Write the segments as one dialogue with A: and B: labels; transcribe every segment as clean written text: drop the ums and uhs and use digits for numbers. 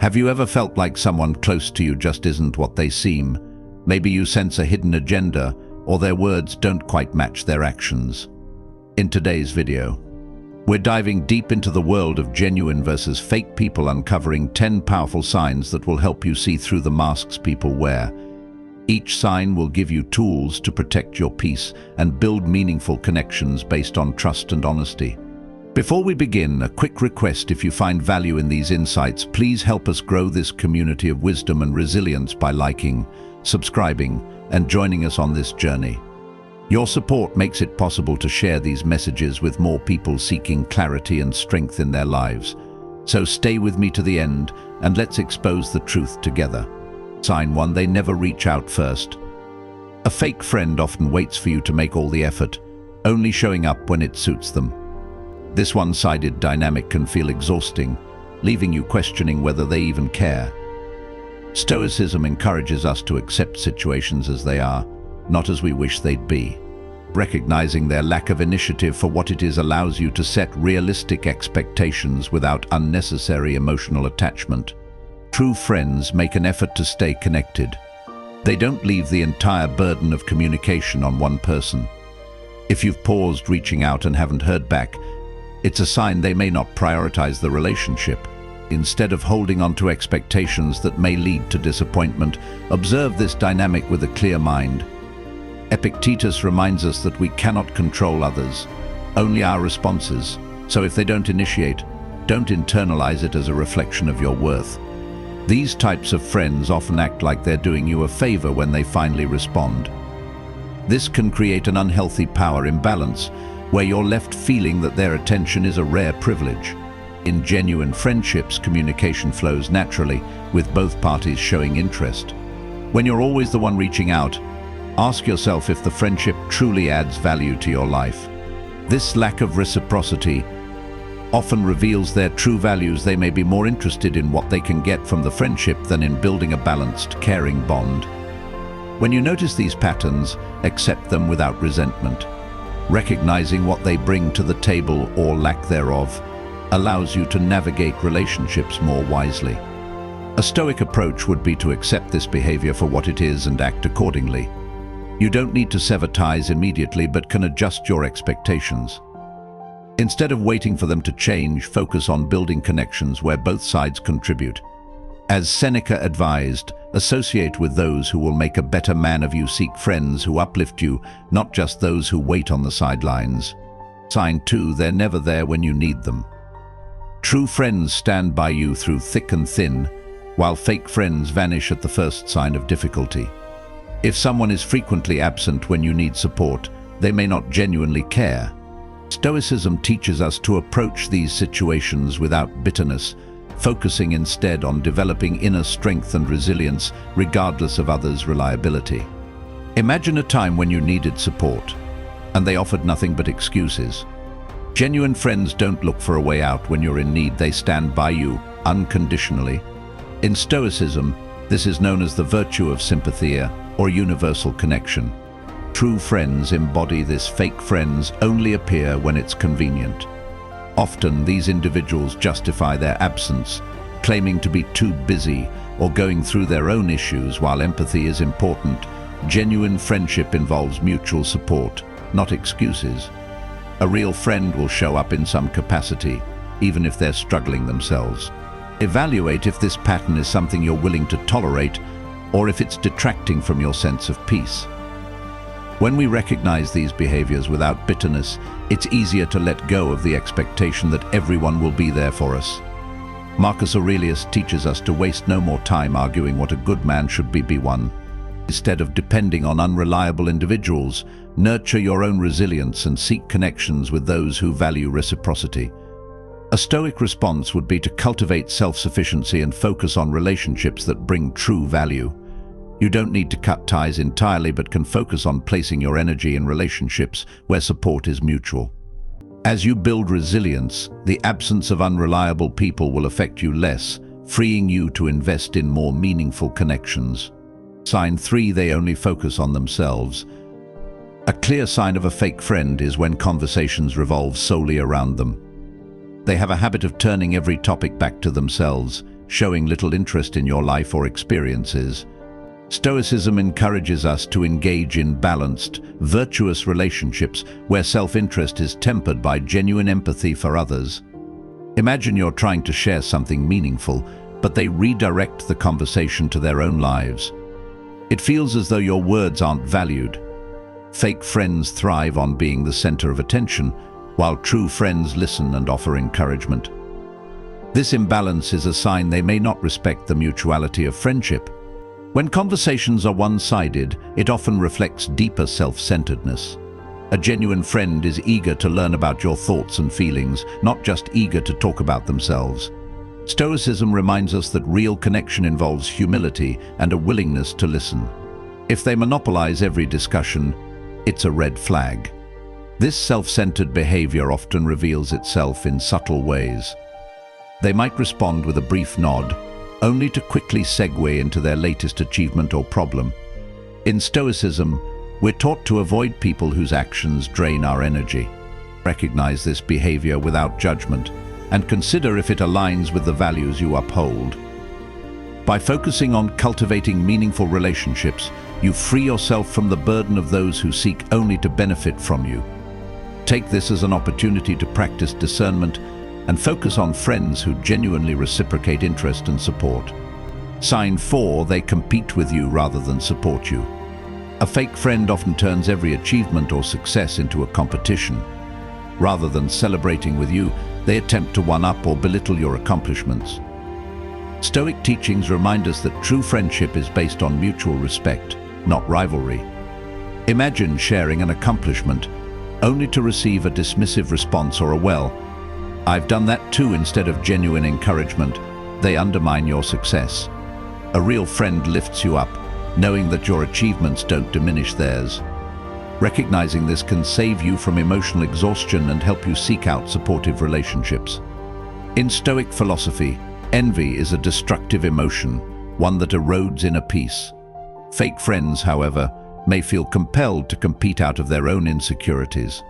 A: Have you ever felt like someone close to you just isn't what they seem? Maybe you sense a hidden agenda, or their words don't quite match their actions. In today's video, we're diving deep into the world of genuine versus fake people, uncovering 10 powerful signs that will help you see through the masks people wear. Each sign will give you tools to protect your peace and build meaningful connections based on trust and honesty. Before we begin, a quick request: if you find value in these insights, please help us grow this community of wisdom and resilience by liking, subscribing, and joining us on this journey. Your support makes it possible to share these messages with more people seeking clarity and strength in their lives. So stay with me to the end, and let's expose the truth together. Sign 1: they never reach out first. A fake friend often waits for you to make all the effort, only showing up when it suits them. This one-sided dynamic can feel exhausting, leaving you questioning whether they even care. Stoicism encourages us to accept situations as they are, not as we wish they'd be. Recognizing their lack of initiative for what it is allows you to set realistic expectations without unnecessary emotional attachment. True friends make an effort to stay connected. They don't leave the entire burden of communication on one person. If you've paused reaching out and haven't heard back, it's a sign they may not prioritize the relationship. Instead of holding on to expectations that may lead to disappointment, observe this dynamic with a clear mind. Epictetus reminds us that we cannot control others, only our responses. So if they don't initiate, don't internalize it as a reflection of your worth. These types of friends often act like they're doing you a favor when they finally respond. This can create an unhealthy power imbalance, where you're left feeling that their attention is a rare privilege. In genuine friendships, communication flows naturally, with both parties showing interest. When you're always the one reaching out, ask yourself if the friendship truly adds value to your life. This lack of reciprocity often reveals their true values. They may be more interested in what they can get from the friendship than in building a balanced, caring bond. When you notice these patterns, accept them without resentment. Recognizing what they bring to the table, or lack thereof, allows you to navigate relationships more wisely. A Stoic approach would be to accept this behavior for what it is and act accordingly. You don't need to sever ties immediately, but can adjust your expectations. Instead of waiting for them to change, focus on building connections where both sides contribute. As Seneca advised, associate with those who will make a better man of you. Seek friends who uplift you, not just those who wait on the sidelines. Sign 2: they're never there when you need them. True friends stand by you through thick and thin, while fake friends vanish at the first sign of difficulty. If someone is frequently absent when you need support, they may not genuinely care. Stoicism teaches us to approach these situations without bitterness, focusing instead on developing inner strength and resilience regardless of others' reliability. Imagine a time when you needed support, and they offered nothing but excuses. Genuine friends don't look for a way out when you're in need. They stand by you unconditionally. In Stoicism, this is known as the virtue of sympathy or universal connection. True friends embody this. Fake friends only appear when it's convenient. Often, these individuals justify their absence, claiming to be too busy or going through their own issues. While empathy is important, genuine friendship involves mutual support, not excuses. A real friend will show up in some capacity, even if they're struggling themselves. Evaluate if this pattern is something you're willing to tolerate, or if it's detracting from your sense of peace. When we recognize these behaviors without bitterness, it's easier to let go of the expectation that everyone will be there for us. Marcus Aurelius teaches us to waste no more time arguing what a good man should be one. Instead of depending on unreliable individuals, nurture your own resilience and seek connections with those who value reciprocity. A Stoic response would be to cultivate self-sufficiency and focus on relationships that bring true value. You don't need to cut ties entirely, but can focus on placing your energy in relationships where support is mutual. As you build resilience, the absence of unreliable people will affect you less, freeing you to invest in more meaningful connections. Sign 3: they only focus on themselves. A clear sign of a fake friend is when conversations revolve solely around them. They have a habit of turning every topic back to themselves, showing little interest in your life or experiences. Stoicism encourages us to engage in balanced, virtuous relationships where self-interest is tempered by genuine empathy for others. Imagine you're trying to share something meaningful, but they redirect the conversation to their own lives. It feels as though your words aren't valued. Fake friends thrive on being the center of attention, while true friends listen and offer encouragement. This imbalance is a sign they may not respect the mutuality of friendship. When conversations are one-sided, it often reflects deeper self-centeredness. A genuine friend is eager to learn about your thoughts and feelings, not just eager to talk about themselves. Stoicism reminds us that real connection involves humility and a willingness to listen. If they monopolize every discussion, it's a red flag. This self-centered behavior often reveals itself in subtle ways. They might respond with a brief nod, only to quickly segue into their latest achievement or problem. In Stoicism, we're taught to avoid people whose actions drain our energy. Recognize this behavior without judgment, and consider if it aligns with the values you uphold. By focusing on cultivating meaningful relationships, you free yourself from the burden of those who seek only to benefit from you. Take this as an opportunity to practice discernment and focus on friends who genuinely reciprocate interest and support. Sign 4, they compete with you rather than support you. A fake friend often turns every achievement or success into a competition. Rather than celebrating with you, they attempt to one-up or belittle your accomplishments. Stoic teachings remind us that true friendship is based on mutual respect, not rivalry. Imagine sharing an accomplishment only to receive a dismissive response or a "well, I've done that too" instead of genuine encouragement. They undermine your success. A real friend lifts you up, knowing that your achievements don't diminish theirs. Recognizing this can save you from emotional exhaustion and help you seek out supportive relationships. In Stoic philosophy, envy is a destructive emotion, one that erodes inner peace. Fake friends, however, may feel compelled to compete out of their own insecurities.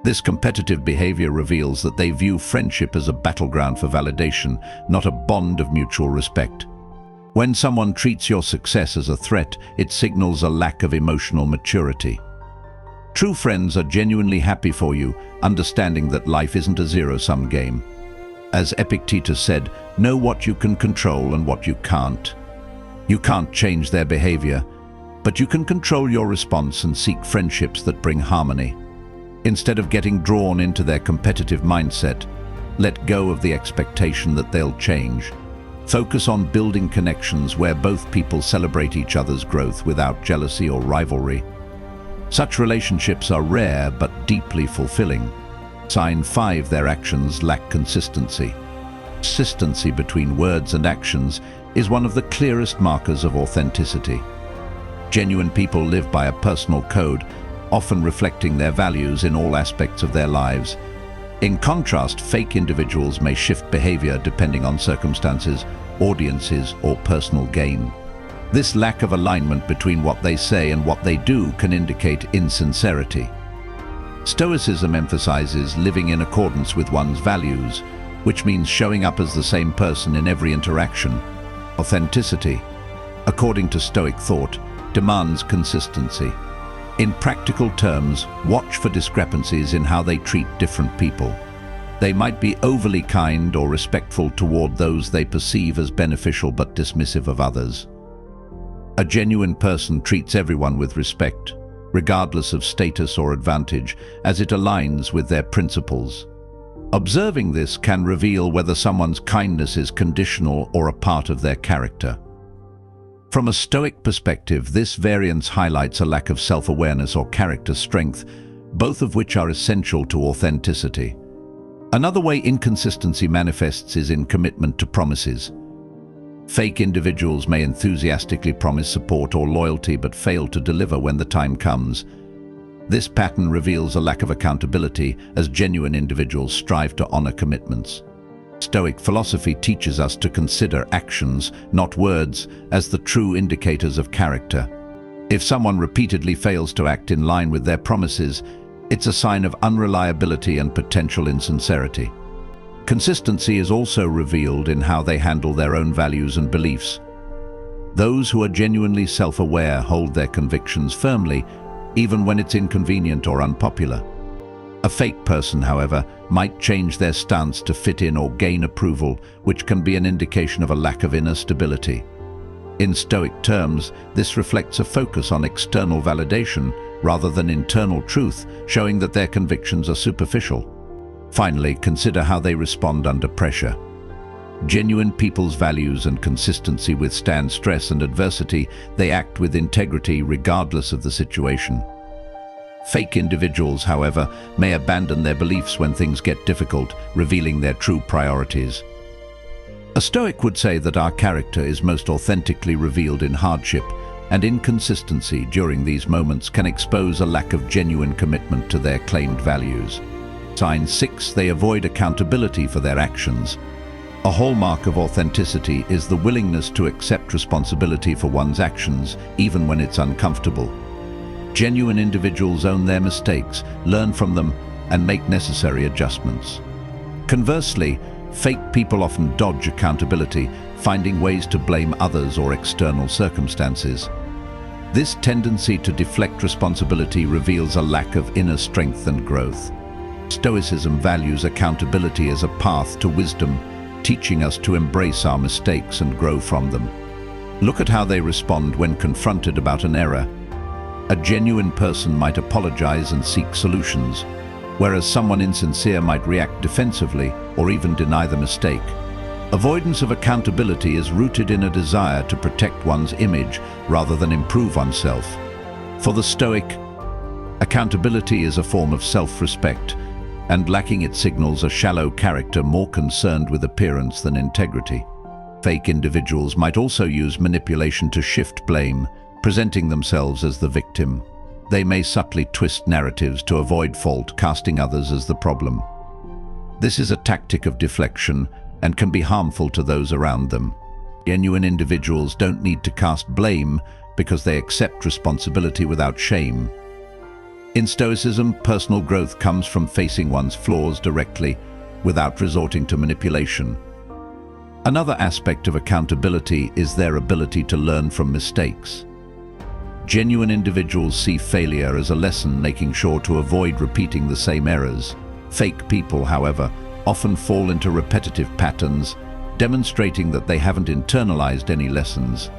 A: This competitive behavior reveals that they view friendship as a battleground for validation, not a bond of mutual respect. When someone treats your success as a threat, it signals a lack of emotional maturity. True friends are genuinely happy for you, understanding that life isn't a zero-sum game. As Epictetus said, know what you can control and what you can't. You can't change their behavior, but you can control your response and seek friendships that bring harmony. Instead of getting drawn into their competitive mindset, let go of the expectation that they'll change. Focus on building connections where both people celebrate each other's growth without jealousy or rivalry. Such relationships are rare but deeply fulfilling. Sign 5, their actions lack consistency. Consistency between words and actions is one of the clearest markers of authenticity. Genuine people live by a personal code, often reflecting their values in all aspects of their lives. In contrast, fake individuals may shift behavior depending on circumstances, audiences, or personal gain. This lack of alignment between what they say and what they do can indicate insincerity. Stoicism emphasizes living in accordance with one's values, which means showing up as the same person in every interaction. Authenticity, according to Stoic thought, demands consistency. In practical terms, watch for discrepancies in how they treat different people. They might be overly kind or respectful toward those they perceive as beneficial but dismissive of others. A genuine person treats everyone with respect, regardless of status or advantage, as it aligns with their principles. Observing this can reveal whether someone's kindness is conditional or a part of their character. From a Stoic perspective, this variance highlights a lack of self-awareness or character strength, both of which are essential to authenticity. Another way inconsistency manifests is in commitment to promises. Fake individuals may enthusiastically promise support or loyalty but fail to deliver when the time comes. This pattern reveals a lack of accountability, as genuine individuals strive to honor commitments. Stoic philosophy teaches us to consider actions, not words, as the true indicators of character. If someone repeatedly fails to act in line with their promises, it's a sign of unreliability and potential insincerity. Consistency is also revealed in how they handle their own values and beliefs. Those who are genuinely self-aware hold their convictions firmly, even when it's inconvenient or unpopular. A fake person, however, might change their stance to fit in or gain approval, which can be an indication of a lack of inner stability. In Stoic terms, this reflects a focus on external validation rather than internal truth, showing that their convictions are superficial. Finally, consider how they respond under pressure. Genuine people's values and consistency withstand stress and adversity. They act with integrity regardless of the situation. Fake individuals, however, may abandon their beliefs when things get difficult, revealing their true priorities. A Stoic would say that our character is most authentically revealed in hardship, and inconsistency during these moments can expose a lack of genuine commitment to their claimed values. Sign 6. They avoid accountability for their actions. A hallmark of authenticity is the willingness to accept responsibility for one's actions, even when it's uncomfortable. Genuine individuals own their mistakes, learn from them, and make necessary adjustments. Conversely, fake people often dodge accountability, finding ways to blame others or external circumstances. This tendency to deflect responsibility reveals a lack of inner strength and growth. Stoicism values accountability as a path to wisdom, teaching us to embrace our mistakes and grow from them. Look at how they respond when confronted about an error. A genuine person might apologize and seek solutions, whereas someone insincere might react defensively or even deny the mistake. Avoidance of accountability is rooted in a desire to protect one's image rather than improve oneself. For the Stoic, accountability is a form of self-respect, and lacking it signals a shallow character more concerned with appearance than integrity. Fake individuals might also use manipulation to shift blame, presenting themselves as the victim. They may subtly twist narratives to avoid fault, casting others as the problem. This is a tactic of deflection and can be harmful to those around them. Genuine individuals don't need to cast blame because they accept responsibility without shame. In Stoicism, personal growth comes from facing one's flaws directly, without resorting to manipulation. Another aspect of accountability is their ability to learn from mistakes. Genuine individuals see failure as a lesson, making sure to avoid repeating the same errors. Fake people, however, often fall into repetitive patterns, demonstrating that they haven't internalized any lessons.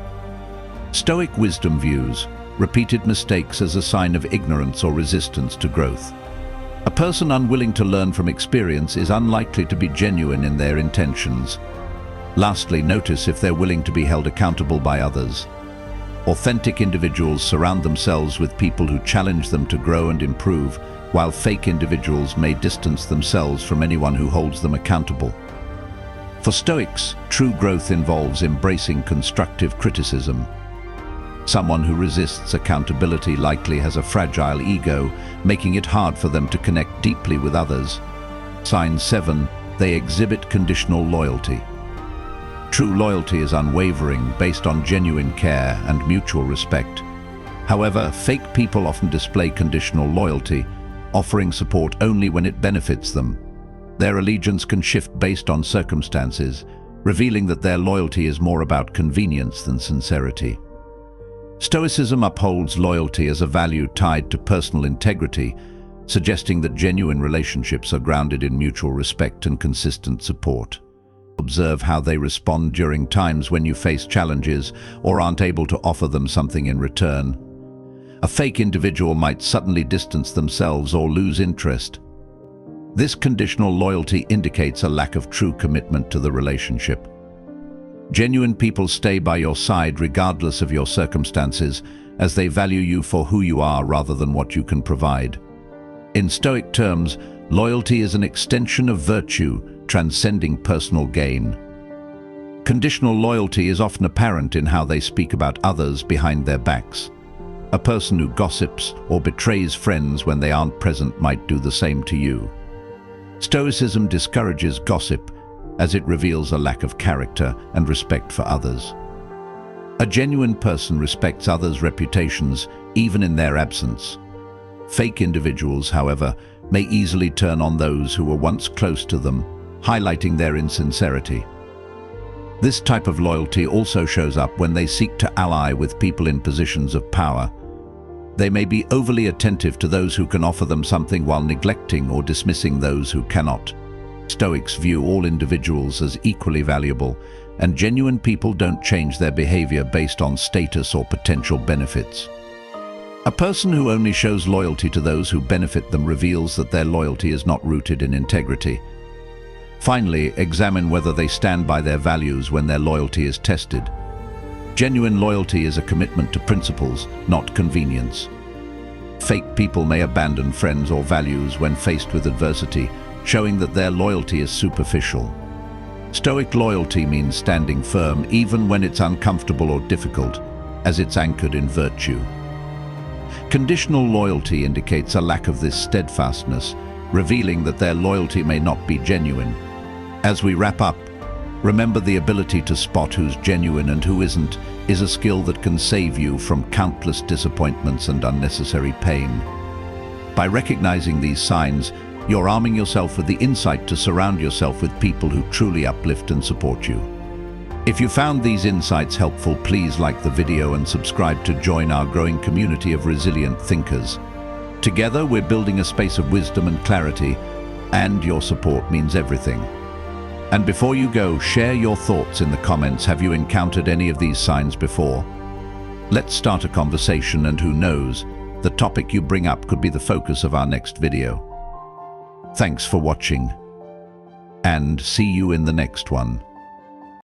A: Stoic wisdom views repeated mistakes as a sign of ignorance or resistance to growth. A person unwilling to learn from experience is unlikely to be genuine in their intentions. Lastly, notice if they're willing to be held accountable by others. Authentic individuals surround themselves with people who challenge them to grow and improve, while fake individuals may distance themselves from anyone who holds them accountable. For Stoics, true growth involves embracing constructive criticism. Someone who resists accountability likely has a fragile ego, making it hard for them to connect deeply with others. Sign 7. They exhibit conditional loyalty. True loyalty is unwavering, based on genuine care and mutual respect. However, fake people often display conditional loyalty, offering support only when it benefits them. Their allegiance can shift based on circumstances, revealing that their loyalty is more about convenience than sincerity. Stoicism upholds loyalty as a value tied to personal integrity, suggesting that genuine relationships are grounded in mutual respect and consistent support. Observe how they respond during times when you face challenges or aren't able to offer them something in return. A fake individual might suddenly distance themselves or lose interest. This conditional loyalty indicates a lack of true commitment to the relationship. Genuine people stay by your side regardless of your circumstances, as they value you for who you are rather than what you can provide. In Stoic terms, loyalty is an extension of virtue, transcending personal gain. Conditional loyalty is often apparent in how they speak about others behind their backs. A person who gossips or betrays friends when they aren't present might do the same to you. Stoicism discourages gossip, as it reveals a lack of character and respect for others. A genuine person respects others' reputations, even in their absence. Fake individuals, however, may easily turn on those who were once close to them, highlighting their insincerity. This type of loyalty also shows up when they seek to ally with people in positions of power. They may be overly attentive to those who can offer them something while neglecting or dismissing those who cannot. Stoics view all individuals as equally valuable, and genuine people don't change their behavior based on status or potential benefits. A person who only shows loyalty to those who benefit them reveals that their loyalty is not rooted in integrity. Finally, examine whether they stand by their values when their loyalty is tested. Genuine loyalty is a commitment to principles, not convenience. Fake people may abandon friends or values when faced with adversity, showing that their loyalty is superficial. Stoic loyalty means standing firm even when it's uncomfortable or difficult, as it's anchored in virtue. Conditional loyalty indicates a lack of this steadfastness, revealing that their loyalty may not be genuine. As we wrap up, remember the ability to spot who's genuine and who isn't is a skill that can save you from countless disappointments and unnecessary pain. By recognizing these signs, you're arming yourself with the insight to surround yourself with people who truly uplift and support you. If you found these insights helpful, please like the video and subscribe to join our growing community of resilient thinkers. Together, we're building a space of wisdom and clarity, and your support means everything. And before you go, share your thoughts in the comments. Have you encountered any of these signs before? Let's start a conversation, and who knows, the topic you bring up could be the focus of our next video. Thanks for watching, and see you in the next one.